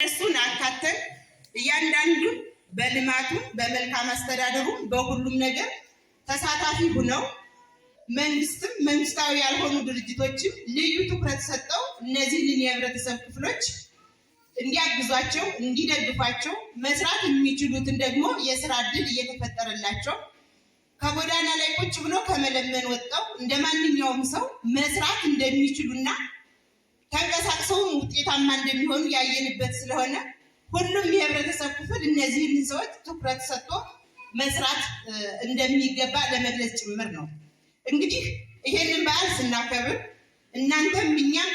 እሱን አካተን እያንዳንዱን በልማቱ በመልካም አስተዳደሩ በሁሉም ነገር ተሳታፊ ሆነው መንግስትም መንግስታዊ ያልሆኑ ድርጅቶችም ልዩ ትኩረት ሰጠው እነዚህን የህብረተሰብ ክፍሎች እንዲያግዟቸው እንዲደግፏቸው መስራት የሚችሉትን ደግሞ የሥራ ዕድል እየተፈጠረላቸው ከጎዳና ላይ ቁጭ ብሎ ከመለመን ወጣው እንደማንኛውም ሰው መስራት እንደሚችሉና ተንቀሳቅሰው ውጤታማ እንደሚሆኑ ያየንበት ስለሆነ ሁሉም የህብረተሰብ ክፍል እነዚህን ሰዎች ትኩረት ሰጥቶ መስራት እንደሚገባ ለመግለጽ ጭምር ነው። እንግዲህ ይሄንን በዓል ስናከብር እናንተም እኛም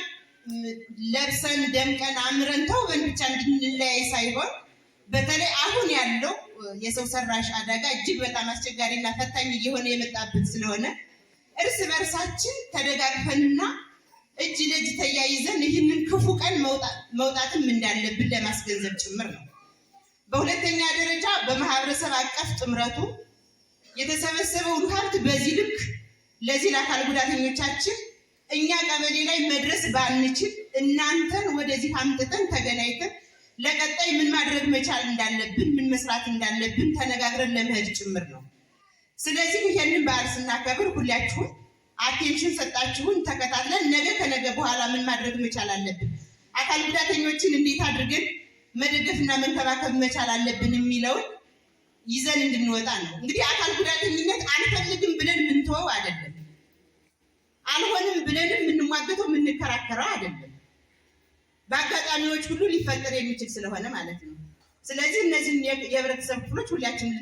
ለብሰን ደምቀን አምረን ተውበን ብቻ እንድንለያይ ሳይሆን በተለይ አሁን ያለው የሰው ሰራሽ አደጋ እጅግ በጣም አስቸጋሪና ፈታኝ እየሆነ የመጣበት ስለሆነ እርስ በርሳችን ተደጋግፈንና እጅ ለእጅ ተያይዘን ይህንን ክፉ ቀን መውጣትም እንዳለብን ለማስገንዘብ ጭምር ነው። በሁለተኛ ደረጃ በማህበረሰብ አቀፍ ጥምረቱ የተሰበሰበውን ሀብት በዚህ ልክ ለዚህ ለአካል ጉዳተኞቻችን እኛ ቀበሌ ላይ መድረስ ባንችል እናንተን ወደዚህ አምጥተን ተገናኝተን ለቀጣይ ምን ማድረግ መቻል እንዳለብን ምን መስራት እንዳለብን ተነጋግረን ለመሄድ ጭምር ነው። ስለዚህ ይሄንን በዓል ስናከብር ሁላችሁም አቴንሽን ሰጣችሁን ተከታትለን ነገ ከነገ በኋላ ምን ማድረግ መቻል አለብን፣ አካል ጉዳተኞችን እንዴት አድርገን መደገፍና መንከባከብ መቻል አለብን የሚለውን ይዘን እንድንወጣ ነው። እንግዲህ አካል ጉዳተኝነት አልፈልግም ብለን ምንተወው አይደለም፣ አልሆንም ብለንም የምንሟገተው የምንከራከረው አይደለም። በአጋጣሚዎች ሁሉ ሊፈጠር የሚችል ስለሆነ ማለት ነው። ስለዚህ እነዚህን የህብረተሰብ ክፍሎች ሁላችንም